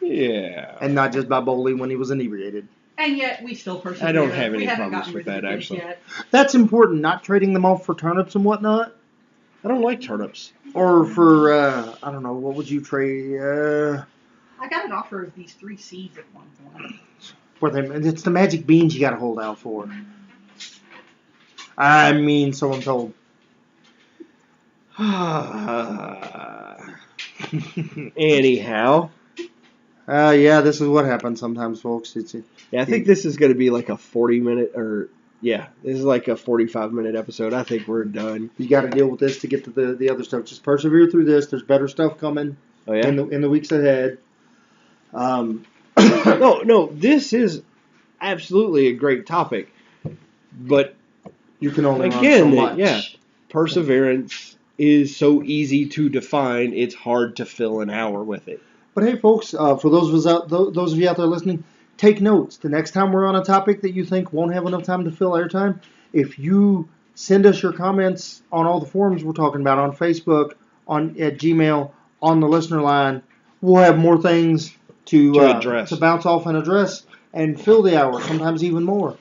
Yeah. And not just by Boli when he was inebriated. And yet, we still persevere. I don't have any problems with that, actually. Yet. That's important, not trading them off for turnips and whatnot. I don't like turnips. Or for, I don't know, what would you trade? I got an offer of these 3 seeds at one point. It's the magic beans you got to hold out for. I mean, so I'm told. Anyhow. Yeah, this is what happens sometimes, folks. I think this is going to be like a 40-minute, this is like a 45-minute episode. I think we're done. You got to deal with this to get to the other stuff. Just persevere through this. There's better stuff coming in the weeks ahead. No, this is absolutely a great topic. But you can only run so much. Yeah, perseverance is so easy to define. It's hard to fill an hour with it. But hey, folks, for those of you out there listening, take notes. The next time we're on a topic that you think won't have enough time to fill airtime, if you send us your comments on all the forums we're talking about on Facebook, at Gmail, on the listener line, we'll have more things to bounce off and address and fill the hour, sometimes even more.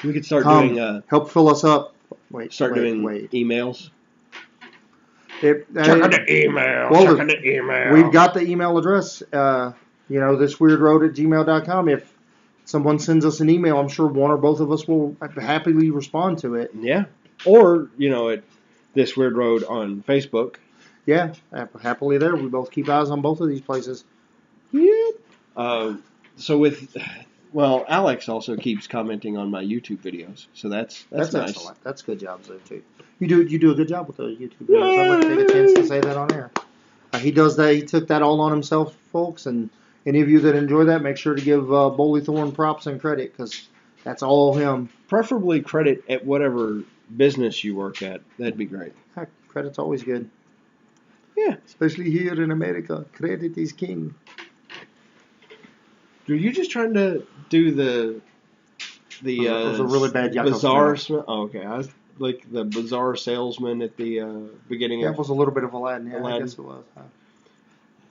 We could start doing help fill us up. Doing emails. Check the email. Well, check the email. We've got the email address, thiswyrdroad@gmail.com. If someone sends us an email, I'm sure one or both of us will happily respond to it. Yeah. Or, at This Weird Road on Facebook. Yeah, happily there. We both keep eyes on both of these places. Yep. Alex also keeps commenting on my YouTube videos, so that's nice. Excellent. That's good job, though, too. You do a good job with those YouTube videos. I'd like to take a chance to say that on air. He does that. He took that all on himself, folks. And any of you that enjoy that, make sure to give Boli Thorn props and credit, because that's all him. Preferably credit at whatever business you work at. That'd be great. Heck, credit's always good. Yeah. Especially here in America. Credit is king. Are you just trying to do the it was a really bad bizarre smell? Oh, okay. I was like the bizarre salesman at the beginning Yeah, of it was a little bit of Aladdin. Yeah, I Aladdin. guess it was. Huh?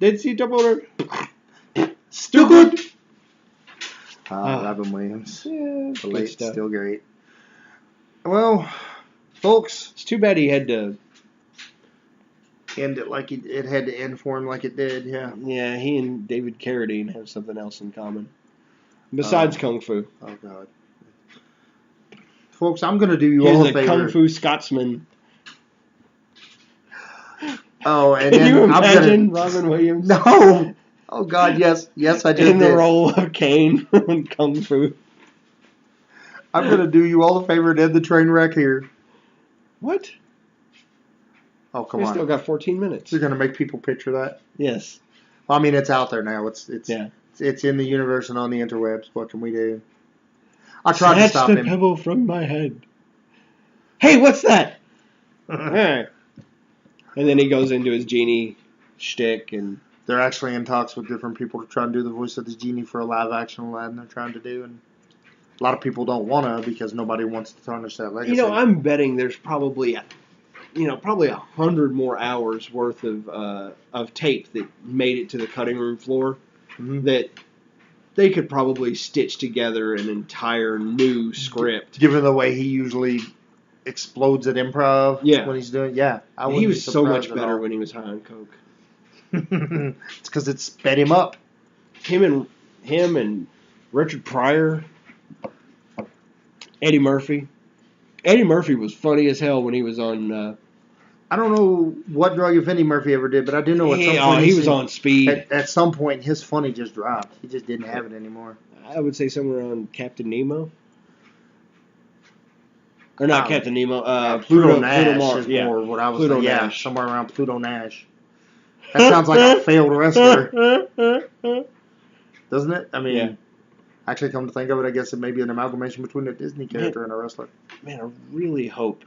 Dead Sea Double. Still good. Robin Williams. Yeah, The good late, stuff. still great. Well, folks, It's too bad he had to. end it like it had to end for him like it did. Yeah. Yeah, he and David Carradine have something else in common besides kung fu. Oh God. Folks, I'm gonna do you He all was a a favor. kung fu Scotsman. Oh, and Can then you I'm imagine Robin Williams No. Oh God, yes, I just in the did. role of Kane in kung fu? I'm gonna do you all a favor and end the train wreck here. What? Oh come We on. still got 14 minutes. You're gonna make people picture that. Yes. Well, I mean, it's out there now. It's Yeah. It's in the universe and on the interwebs. What can we do? I tried to stop the him. pebble from my head. Hey, what's that? Hey. And then he goes into his genie shtick, and They're actually in talks with different people to try and do the voice of the genie for a live action Aladdin they're trying to do, and a lot of people don't want to because nobody wants to tarnish that legacy. I'm betting there's probably 100 more hours worth of tape that made it to the cutting room floor Mhm. that they could probably stitch together an entire new script. Given the way he usually explodes at improv Yeah. when he's doing, I He wouldn't was be so much surprised at better all. when he was high on coke. It's because it sped him up. Him and Richard Pryor, Eddie Murphy. Eddie Murphy was funny as hell when he was on. I don't know what drug, if any, Murphy ever did, but I do know at some point he was on speed. At some point, his funny just dropped. He just didn't have it anymore. I would say somewhere on Captain Nemo. Or not Captain Nemo. Pluto Nash Mars. is Yeah. more what I was Pluto thinking. Yeah, Nash. somewhere around Pluto Nash. That sounds like a failed wrestler, doesn't it? I mean, Yeah. actually, come to think of it, I guess it may be an amalgamation between a Disney character and a wrestler. Man, I really hope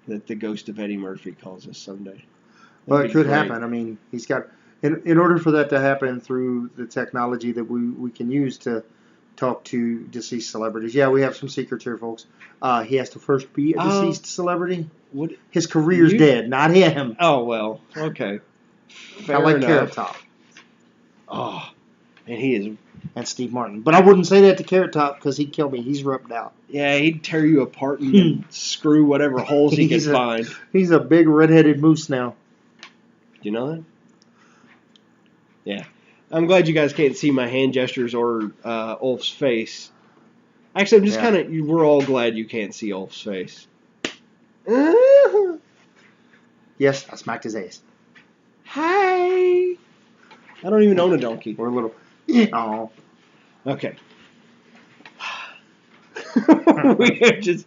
that the ghost of Eddie Murphy calls us someday. Well, That'd it be could great. happen. I mean, he's got, in order for that to happen through the technology that we can use to talk to deceased celebrities. Yeah, we have some secrets here, folks. He has to first be a deceased celebrity. What? His career's dead, not him. Oh, well, okay. Fair I like enough. Carrot Top Oh, and he is. and Steve Martin. But I wouldn't say that to Carrot Top because he'd kill me. He's rubbed out. Yeah, he'd tear you apart and screw whatever holes he could He's a- find. He's a big red-headed moose now. Do you know that? Yeah. I'm glad you guys can't see my hand gestures or Ulf's face. Actually, I'm just Yeah. kind of. We're all glad you can't see Ulf's face. Yes, I smacked his ass. Hi. I don't even own a donkey. We're a little. Oh. Okay. We are just.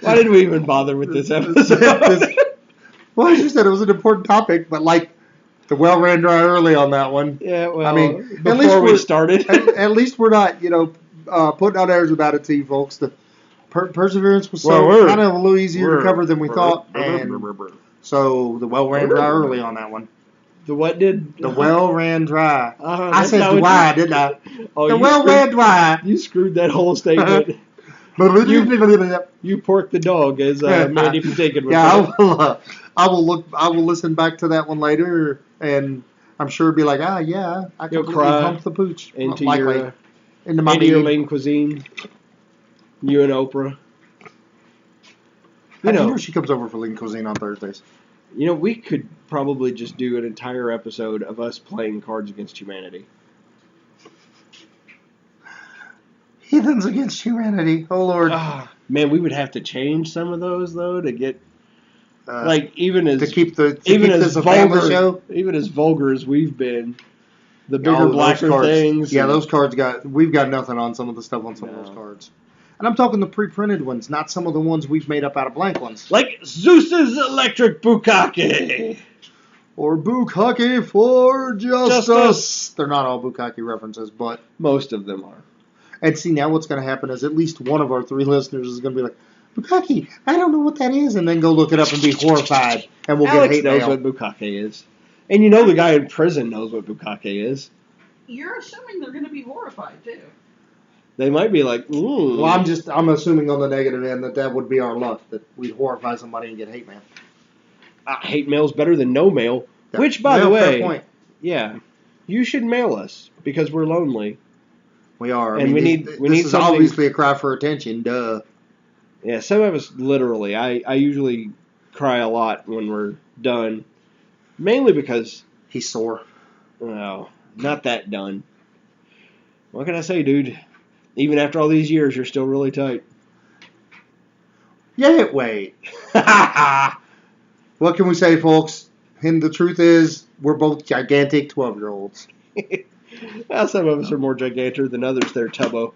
Why did we even bother with this episode? Well, as you said, it was an important topic, but like the well ran dry early on that one. Yeah, well, I mean, at least before we we're- started. At least we're not, putting out airs about it to you folks. The Perseverance was Well, kind of a little easier to cover than we thought, and so the well ran dry early on that one. The what did? The well ran dry. I that's said not what dry, you- didn't I? Oh, The you well screwed- ran dry. You screwed that whole statement. You porked the dog, as Mandy from Taken would Yeah, say. I will listen back to that one later, and I'm sure it'll be like, I You'll completely cry humped the pooch. into likely. Into my your beard. lean cuisine. You and Oprah. You know she comes over for lean cuisine on Thursdays. We could probably just do an entire episode of us playing Cards Against Humanity. Heathens Against Humanity. Oh, Lord. Man, we would have to change some of those, though, to get... to keep this a vulgar, family show? even as vulgar as we've been, the bigger, blacker cards, things. Yeah, those cards we've got nothing on some of the stuff on some of those cards. And I'm talking the pre-printed ones, not some of the ones we've made up out of blank ones. Like Zeus's Electric Bukkake. Or Bukkake for Justice. They're not all Bukkake references, but... most of them are. And see, now what's going to happen is at least one of our 3 listeners is going to be like, Bukkake, I don't know what that is, and then go look it up and be horrified, and we'll Alex get hate knows mail. what Bukkake is. And the guy in prison knows what Bukkake is. You're assuming they're going to be horrified, too. They might be like, ooh. Well, I'm assuming on the negative end that would be our luck, that we'd horrify somebody and get hate mail. Hate mail's better than no mail. Yeah. Which, by the way, fair point. Yeah, you should mail us because we're lonely. We are. And we need this is something. Obviously a cry for attention, duh. Yeah, some of us literally. I usually cry a lot when we're done, mainly because he's sore. Oh, not that done. What can I say, dude? Even after all these years, you're still really tight. Yeah, wait. What can we say, folks? And the truth is, we're both gigantic 12-year-olds. Well, some of us are more gigantic than others there, Tubbo.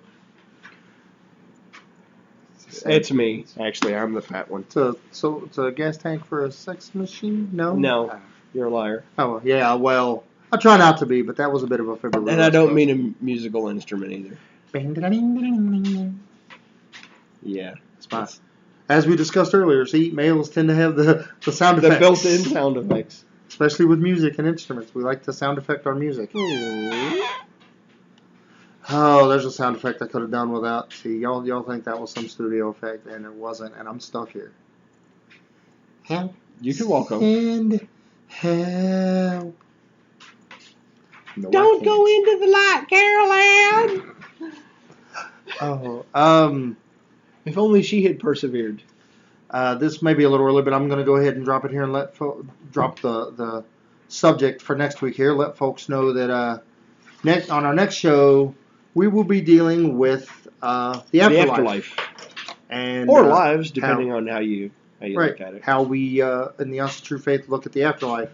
It's me. Actually, I'm the fat one. So it's a gas tank for a sex machine? No? No. You're a liar. Oh, yeah, well, I try not to be, but that was a bit of a fibber. And I don't mean a musical instrument either. Yeah. It's fine. As we discussed earlier, see, males tend to have the sound effects. The built-in sound effects. Especially with music and instruments. We like to sound effect our music. Oh, there's a sound effect I could have done without. See, y'all think that was some studio effect, and it wasn't, and I'm stuck here. Help. You can walk over. And help. No, Don't go into the light, Caroline! Oh, if only she had persevered. This may be a little early, but I'm going to go ahead and drop it here and drop the subject for next week here. Let folks know that on our next show, we will be dealing with the afterlife. And, or lives, depending on how you look at it. How we, in the Ounce of True Faith, look at the afterlife,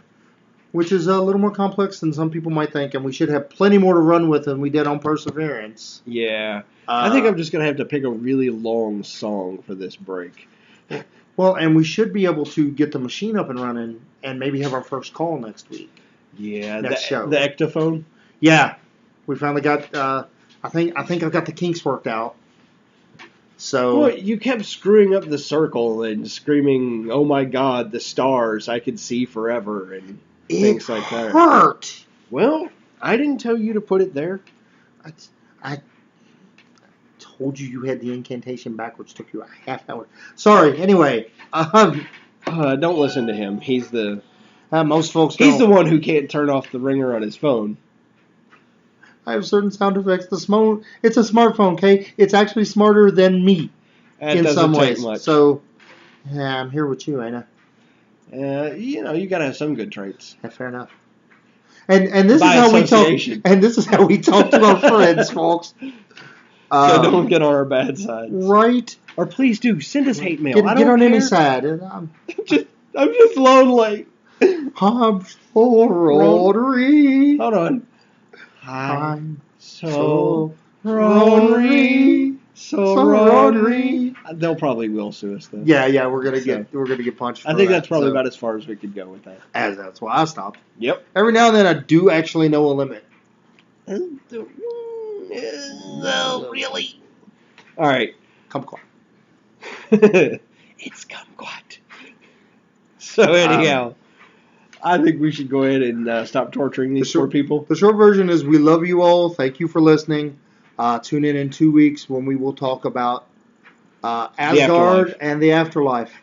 which is a little more complex than some people might think, and we should have plenty more to run with than we did on Perseverance. Yeah. I think I'm just going to have to pick a really long song for this break. Well, and we should be able to get the machine up and running and maybe have our first call next week. Yeah, next show. The ectophone? Yeah. We finally got, I think I've got the kinks worked out. So. Well, you kept screwing up the circle and screaming, "Oh my God, the stars I could see forever," and things like that. It hurt. Well, I didn't tell you to put it there. I told you had the incantation backwards. Took you a half hour. Sorry. Anyway, don't listen to him. He's the most folks. He's the one who can't turn off the ringer on his phone. I have certain sound effects. It's a smartphone, okay? It's actually smarter than me in some ways. Much. So, yeah, I'm here with you, ain't I? You got to have some good traits. Yeah, fair enough. And this is how we talk. And this is how we talk to our friends, folks. So don't get on our bad side. Right. Or please do send us hate mail. Get on any side. I'm just lonely. I'm so Rotary. Hold on. I'm so Rotary. So Rotary. They'll probably will sue us though. Yeah, we're gonna get punched. I think that's probably about as far as we could go with that. As that's why I stopped. Yep. Every now and then I do actually know a limit. No, really. All right. Kumquat. It's kumquat. So anyhow, I think we should go ahead and stop torturing these poor people. The short version is we love you all. Thank you for listening. Tune in 2 weeks when we will talk about Asgard and the afterlife.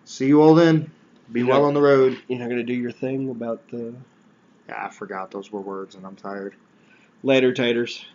See you all then. Be well on the road. You're not going to do your thing about the... Yeah, I forgot those were words and I'm tired. Later, taters.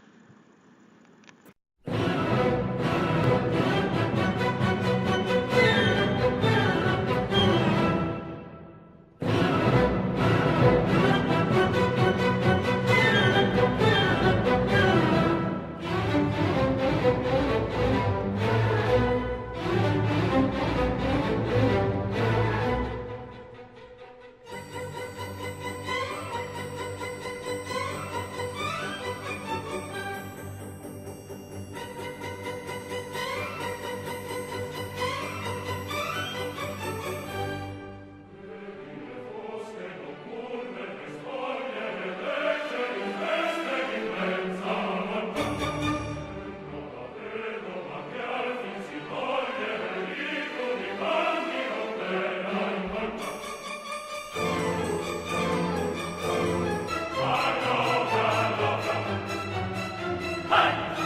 fight.